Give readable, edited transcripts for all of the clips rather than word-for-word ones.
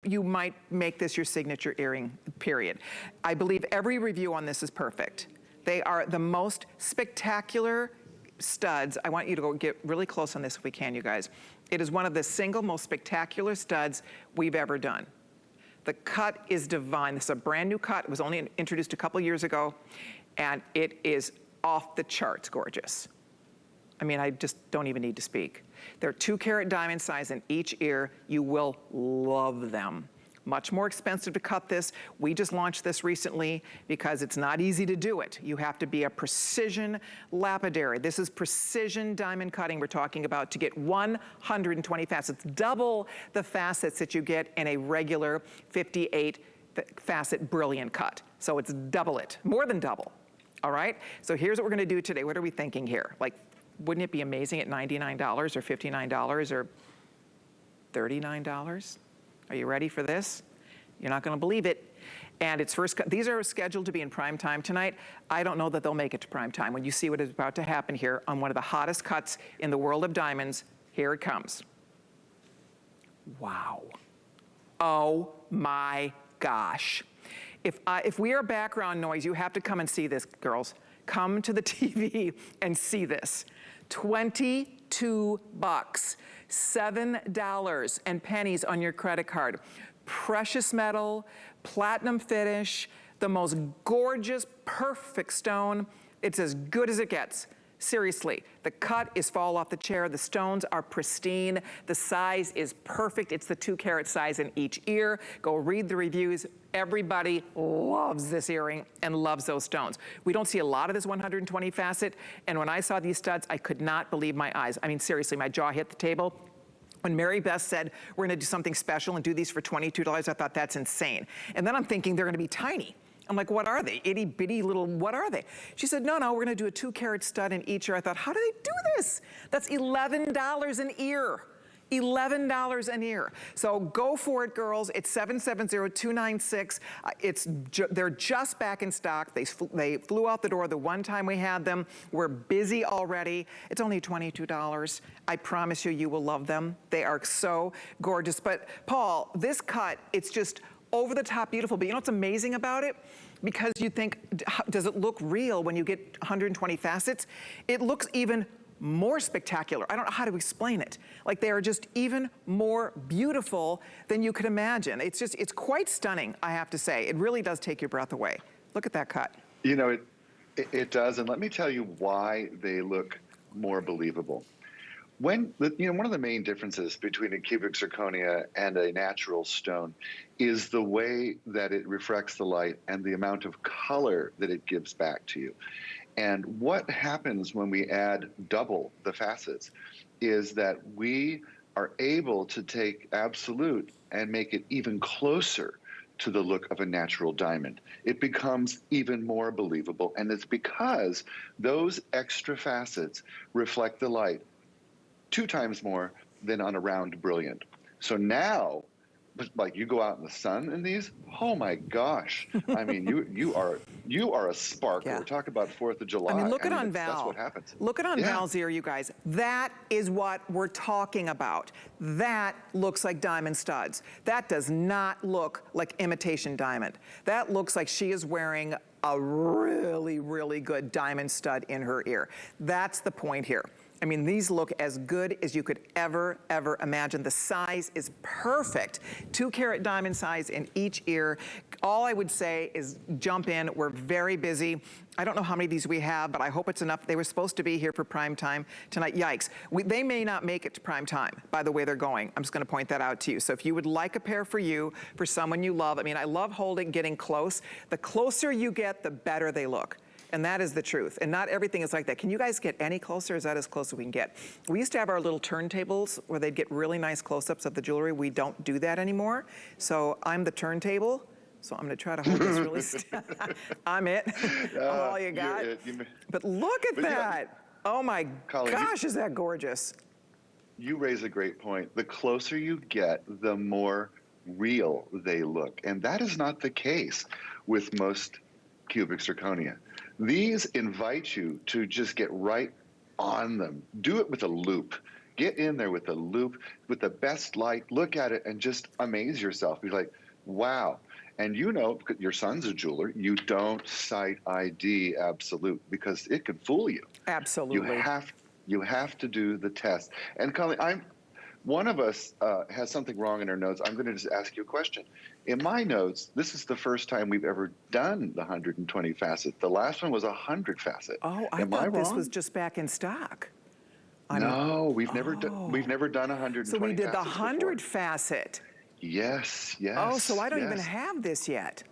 you might make this your signature earring, period. I believe every review on this is perfect. They are the most spectacular studs. I want you to go get really close on this if we can, you guys. It is one of the single most spectacular studs we've ever done. The cut is divine. This is a brand new cut. It was only introduced a couple years ago, and it is off the charts gorgeous. I mean, I just don't even need to speak. They're 2-carat diamond size in each ear. You will love them. Much more expensive to cut this. We just launched this recently because it's not easy to do it. You have to be a precision lapidary. This is precision diamond cutting we're talking about to get 120 facets, double the facets that you get in a regular 58 facet brilliant cut. So it's double it, more than double, all right? So here's what we're gonna do today. What are we thinking here? Like, wouldn't it be amazing at $99 or $59 or $39? Are you ready for this? You're not gonna believe it. And it's first, these are scheduled to be in prime time tonight. I don't know that they'll make it to prime time. When you see what is about to happen here on one of the hottest cuts in the world of diamonds, here it comes. Wow. Oh my gosh. If we are background noise, you have to come and see this, girls. Come to the TV and see this. 22 bucks, $7 and pennies on your credit card. Precious metal, platinum finish, the most gorgeous, perfect stone. It's as good as it gets. Seriously, the cut is fall off the chair. The stones are pristine. The size is perfect. It's the 2-carat size in each ear. Go read the reviews. Everybody loves this earring and loves those stones. We don't see a lot of this 120 facet. And when I saw these studs, I could not believe my eyes. I mean, seriously, my jaw hit the table. When Mary Beth said, we're gonna do something special and do these for $22, I thought that's insane. And then I'm thinking they're gonna be tiny. I'm like, what are they? Itty bitty little, what are they? She said, no, we're gonna do a 2-carat stud in each ear. I thought, how do they do this? That's $11 an ear. $11 an ear. So go for it, girls. It's 770-296. They're just back in stock. They flew out the door the one time we had them. We're busy already. It's only $22. I promise you, you will love them. They are so gorgeous. But Paul, this cut, it's just over the top beautiful. But you know what's amazing about it? Because you think, does it look real when you get 120 facets? It looks even more spectacular. I don't know how to explain it. Like, they are just even more beautiful than you could imagine. It's just, it's quite stunning, I have to say. It really does take your breath away. Look at that cut. You know, it does, and let me tell you why they look more believable. One of the main differences between a cubic zirconia and a natural stone is the way that it refracts the light and the amount of color that it gives back to you. And what happens when we add double the facets is that we are able to take absolute and make it even closer to the look of a natural diamond. It becomes even more believable, and it's because those extra facets reflect the light 2 times more than on a round brilliant. So now, like, you go out in the sun in these, oh my gosh. I mean, you are a sparkler. Yeah. Talk about 4th of July. I mean, look at on Val. That's what happens. Look at on Val's ear, you guys. That is what we're talking about. That looks like diamond studs. That does not look like imitation diamond. That looks like she is wearing a really, really good diamond stud in her ear. That's the point here. I mean, these look as good as you could ever imagine. The size is perfect. 2-carat diamond size in each ear. All I would say is jump in. We're very busy. I don't know how many of these we have, but I hope it's enough. They were supposed to be here for prime time tonight. Yikes. They may not make it to prime time by the way they're going. I'm just gonna point that out to you. So if you would like a pair for you, for someone you love, I mean, I love holding, getting close. The closer you get, the better they look. And that is the truth. And not everything is like that. Can you guys get any closer? Is that as close as we can get? We used to have our little turntables where they'd get really nice close-ups of the jewelry. We don't do that anymore. So I'm the turntable. So I'm gonna try to hold this really still. I'm it. I'm all you got. But look at that. Oh my Colin, gosh, is that gorgeous. You raise a great point. The closer you get, the more real they look. And that is not the case with most cubic zirconia. These invite you to just get right on them. Do it with a loop. Get in there with the loop, with the best light, look at it and just amaze yourself. Be like, wow. And you know, your son's a jeweler, you don't cite ID absolute because it can fool you. Absolutely. You have to do the test. And Colleen, one of us has something wrong in our notes. I'm going to just ask you a question. In my notes, this is the first time we've ever done the 120 facet. The last one was 100 facet. Oh, I Am I thought this wrong? was just back in stock. No, we've never done 120 So we did the facets 100 before. Facet. Yes, yes. Oh, so I don't even yes. have this yet.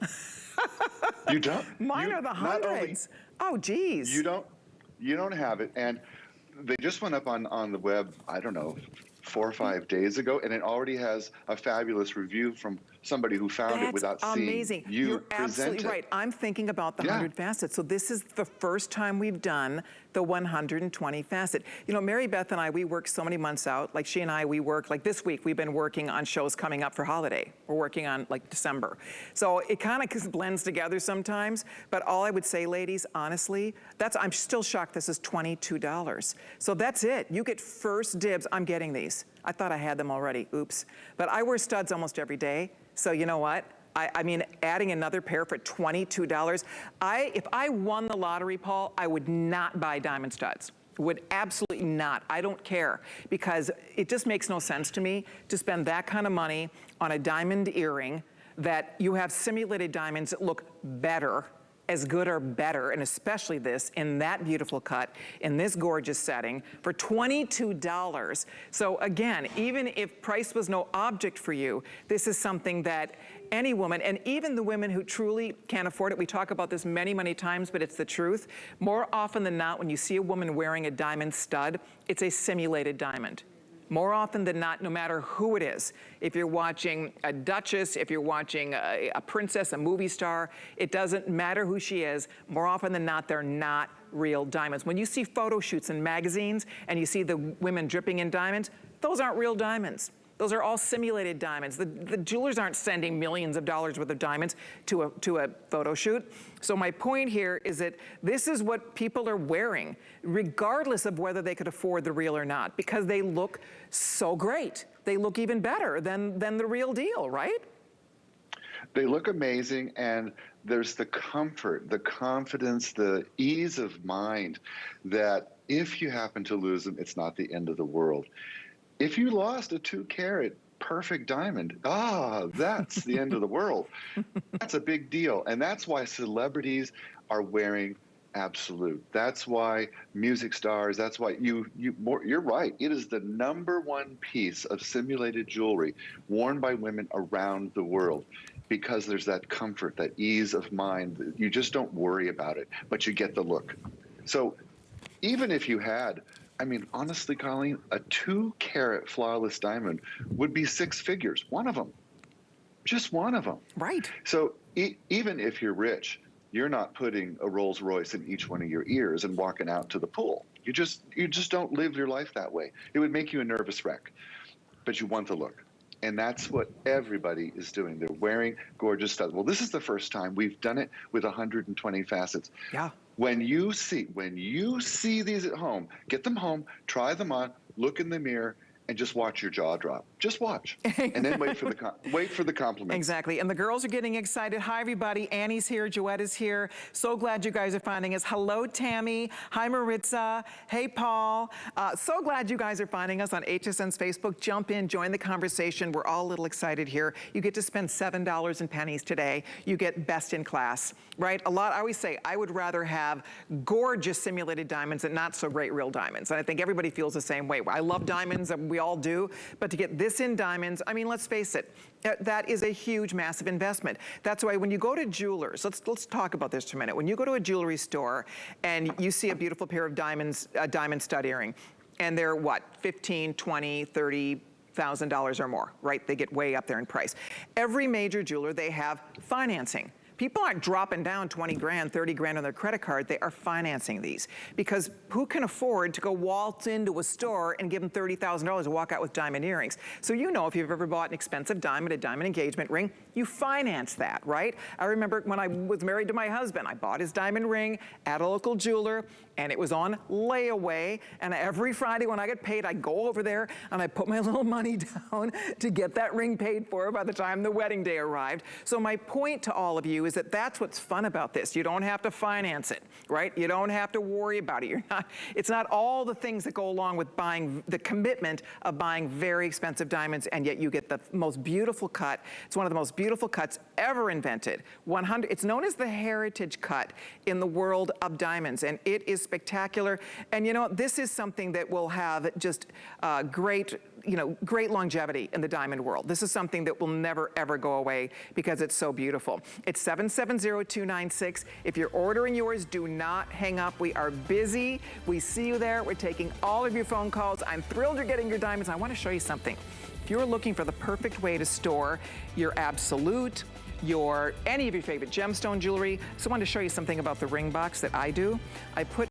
You don't. Mine you, are the not only- hundreds. Oh, geez. You don't have it, and they just went up on the web. I don't know, 4 or 5 days ago, and it already has a fabulous review from somebody who found it without amazing. seeing you You're present absolutely it. right. I'm thinking about the 100 facets. So this is the first time we've done the 120 facet. You know, Mary Beth and I, we work so many months out. Like she and I, we work, like this week, we've been working on shows coming up for holiday. We're working on like December. So it kind of blends together sometimes. But all I would say, ladies, honestly, I'm still shocked this is $22. So that's it. You get first dibs. I'm getting these. I thought I had them already. Oops. But I wear studs almost every day. So you know what? I mean, adding another pair for $22. If I won the lottery, Paul, I would not buy diamond studs. Would absolutely not. I don't care because it just makes no sense to me to spend that kind of money on a diamond earring that you have simulated diamonds that look better, as good or better, and especially this, in that beautiful cut, in this gorgeous setting, for $22. So again, even if price was no object for you, this is something that any woman, and even the women who truly can't afford it, we talk about this many, many times, but it's the truth. More often than not, when you see a woman wearing a diamond stud, it's a simulated diamond. More often than not, no matter who it is, if you're watching a duchess, if you're watching a princess, a movie star, it doesn't matter who she is, more often than not, they're not real diamonds. When you see photo shoots in magazines and you see the women dripping in diamonds, those aren't real diamonds. Those are all simulated diamonds. The jewelers aren't sending millions of dollars worth of diamonds to a photo shoot. So my point here is that this is what people are wearing, regardless of whether they could afford the real or not, because they look so great. They look even better than the real deal, right? They look amazing, and there's the comfort, the confidence, the ease of mind that if you happen to lose them, it's not the end of the world. If you lost a 2-carat perfect diamond, that's the end of the world. That's a big deal. And that's why celebrities are wearing absolute. That's why music stars, that's why you're right. It is the #1 piece of simulated jewelry worn by women around the world because there's that comfort, that ease of mind. You just don't worry about it, but you get the look. So even if you had, I mean, honestly, Colleen, a 2-carat flawless diamond would be 6 figures. One of them. Just one of them. Right. So even if you're rich, you're not putting a Rolls Royce in each one of your ears and walking out to the pool. You just don't live your life that way. It would make you a nervous wreck. But you want the look. And that's what everybody is doing. They're wearing gorgeous stuff. Well, this is the first time we've done it with 120 facets. Yeah. When you see these at home, get them home, try them on, look in the mirror, and just watch your jaw drop. Just watch, and then wait for the compliments. Exactly, and the girls are getting excited. Hi, everybody. Annie's here. Joette is here. So glad you guys are finding us. Hello, Tammy. Hi, Maritza. Hey, Paul. So glad you guys are finding us on HSN's Facebook. Jump in, join the conversation. We're all a little excited here. You get to spend $7 and pennies today. You get best in class, right? I always say, I would rather have gorgeous simulated diamonds than not so great real diamonds. And I think everybody feels the same way. I love diamonds. We all do, but to get this in diamonds, I mean, let's face it, that is a huge, massive investment. That's why when you go to jewelers, let's talk about this for a minute. When you go to a jewelry store and you see a beautiful pair of diamonds, a diamond stud earring, and they're what, $15,000, $20,000, $30,000 or more, right? They get way up there in price. Every major jeweler, they have financing. People aren't dropping down 20 grand, 30 grand on their credit card. They are financing these because who can afford to go waltz into a store and give them $30,000 to walk out with diamond earrings? So you know, if you've ever bought an expensive diamond, a diamond engagement ring, you finance that, right? I remember when I was married to my husband, I bought his diamond ring at a local jeweler and it was on layaway. And every Friday when I get paid, I go over there and I put my little money down to get that ring paid for by the time the wedding day arrived. So my point to all of you is that that's what's fun about this. You don't have to finance it, right? You don't have to worry about it. It's not all the things that go along with buying, the commitment of buying very expensive diamonds, and yet you get the most beautiful cut. It's one of the most beautiful cuts ever invented. It's known as the heritage cut in the world of diamonds, and it is spectacular. And you know, this is something that will have just great longevity in the diamond world. This is something that will never, ever go away because it's so beautiful. It's 770-296. If you're ordering yours, do not hang up. We are busy. We see you there. We're taking all of your phone calls. I'm thrilled you're getting your diamonds. I want to show you something. If you're looking for the perfect way to store your absolute, any of your favorite gemstone jewelry, so I wanted to show you something about the ring box that I do. I put